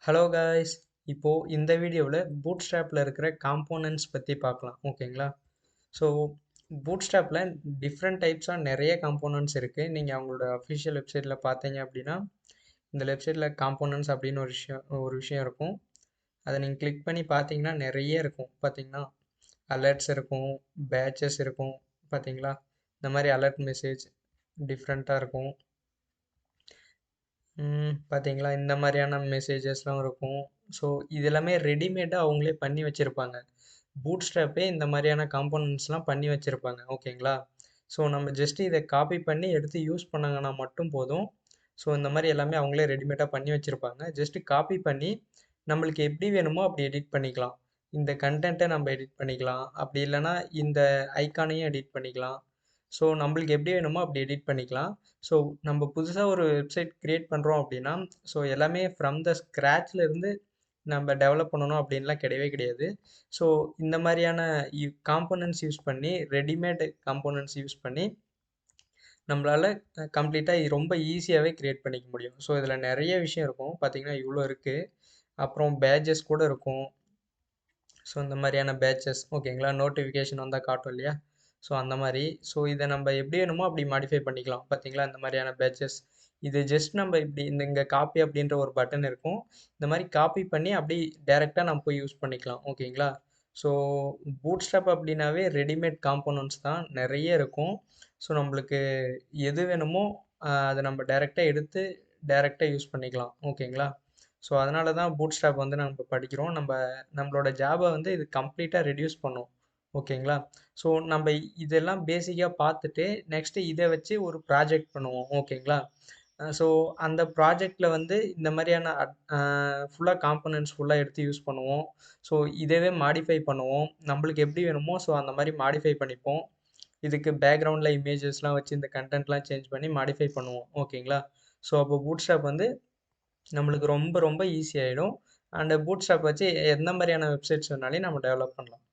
Hello guys. இப்போ இந்த வீடியோவில் பூட்ஸ்ட்ராப்பில் இருக்கிற காம்போனன்ட்ஸ் பற்றி பார்க்கலாம். ஓகேங்களா? ஸோ பூட்ஸ்ட்ராப்பில் டிஃப்ரெண்ட் டைப்ஸாக நிறைய காம்போனன்ட்ஸ் இருக்குது. நீங்கள் அவங்களோட அஃபிஷியல் வெப்சைட்டில் பார்த்தீங்க அப்படின்னா இந்த வெப்சைட்டில் காம்போனன்ட்ஸ் அப்படின்னு ஒரு விஷயம் இருக்கும். அதை நீங்கள் கிளிக் பண்ணி பார்த்தீங்கன்னா நிறைய இருக்கும். பார்த்தீங்கன்னா அலர்ட்ஸ் இருக்கும், பேட்சஸ் இருக்கும். பார்த்தீங்களா? இந்த மாதிரி அலர்ட் மெசேஜ் டிஃப்ரெண்ட்டாக இருக்கும். பார்த்தீங்களா? இந்த மாதிரியான மெசேஜஸ்லாம் இருக்கும். ஸோ இது எல்லாமே ரெடிமேடாக அவங்களே பண்ணி வச்சுருப்பாங்க. பூட்ஸ்ட்ராப்பே இந்த மாதிரியான காம்போனன்ட்ஸ்லாம் பண்ணி வச்சுருப்பாங்க. ஓகேங்களா? ஸோ நம்ம ஜஸ்ட் இதை காப்பி பண்ணி எடுத்து யூஸ் பண்ணாங்கன்னா மட்டும் போதும். ஸோ இந்த மாதிரி எல்லாமே அவங்களே ரெடிமேடாக பண்ணி வச்சுருப்பாங்க. ஜஸ்ட்டு காப்பி பண்ணி நம்மளுக்கு எப்படி வேணுமோ அப்படி எடிட் பண்ணிக்கலாம். இந்த கண்டென்ட்டை நம்ம எடிட் பண்ணிக்கலாம். அப்படி இல்லைன்னா இந்த ஐகானையும் எடிட் பண்ணிக்கலாம். ஸோ நம்மளுக்கு எப்படி வேணுமோ அப்படி எடிட் பண்ணிக்கலாம். ஸோ நம்ம புதுசாக ஒரு வெப்சைட் க்ரியேட் பண்ணுறோம் அப்படின்னா, ஸோ எல்லாமே ஃப்ரம் த ஸ்க்ராட்ச்லேருந்து நம்ம டெவலப் பண்ணணும் அப்படின்லாம் கிடையவே கிடையாது. ஸோ இந்த மாதிரியான காம்போனன்ட்ஸ் யூஸ் பண்ணி ரெடிமேட் காம்போனன்ட்ஸ் யூஸ் பண்ணி நம்மளால கம்ப்ளீட்டாக ரொம்ப ஈஸியாகவே க்ரியேட் பண்ணிக்க முடியும். ஸோ இதில் நிறைய விஷயம் இருக்கும். பார்த்தீங்கன்னா இவ்வளோ இருக்குது. அப்புறம் பேட்ஜஸ் கூட இருக்கும். ஸோ இந்த மாதிரியான பேட்சஸ் ஓகேங்களா? நோட்டிஃபிகேஷன் வந்தால் காட்டும் இல்லையா? ஸோ அந்த மாதிரி. ஸோ இதை நம்ம எப்படி வேணுமோ அப்படி மாடிஃபை பண்ணிக்கலாம். பார்த்தீங்களா? இந்த மாதிரியான பேட்சஸ். இது ஜஸ்ட் நம்ம இப்படி இங்கே காப்பி அப்படின்ற ஒரு பட்டன் இருக்கும். இந்த மாதிரி காப்பி பண்ணி அப்படி டைரெக்டாக நம்ம போய் யூஸ் பண்ணிக்கலாம். ஓகேங்களா? ஸோ பூட்ஸ்ட்ராப் அப்படின்னாவே ரெடிமேட் காம்போனன்ட்ஸ் தான் நிறைய இருக்கும். ஸோ நம்மளுக்கு எது வேணுமோ அதை நம்ம டைரெக்டாக எடுத்து டைரெக்டாக யூஸ் பண்ணிக்கலாம். ஓகேங்களா? ஸோ அதனால தான் பூட்ஸ்ட்ராப் வந்து நம்ம படிக்கிறோம். நம்மளோட ஜாபை வந்து இது கம்ப்ளீட்டாக ரெடியூஸ் பண்ணும். ஓகேங்களா? ஸோ நம்ம இதெல்லாம் பேசிக்காக பார்த்துட்டு நெக்ஸ்ட்டு இதை வச்சு ஒரு ப்ராஜெக்ட் பண்ணுவோம். ஓகேங்களா? ஸோ அந்த ப்ராஜெக்டில் வந்து இந்த மாதிரியான ஃபுல்லாக காம்போனன்ட்ஸ் ஃபுல்லாக எடுத்து யூஸ் பண்ணுவோம். ஸோ இதவே மாடிஃபை பண்ணுவோம். நம்மளுக்கு எப்படி வேணுமோ ஸோ அந்த மாதிரி மாடிஃபை பண்ணிப்போம். இதுக்கு பேக்ரவுண்டில் இமேஜஸ்லாம் வச்சு இந்த கண்டென்ட்லாம் சேஞ்ச் பண்ணி மாடிஃபை பண்ணுவோம். ஓகேங்களா? ஸோ அப்போ பூட்ஸ்ட்ராப் வந்து நம்மளுக்கு ரொம்ப ரொம்ப ஈஸி ஆகிடும். அண்ட் பூட்ஸ்ட்ராப் வச்சு எந்த மாதிரியான வெப்சைட்ஸ் வேணாலும் நம்ம டெவலப் பண்ணலாம்.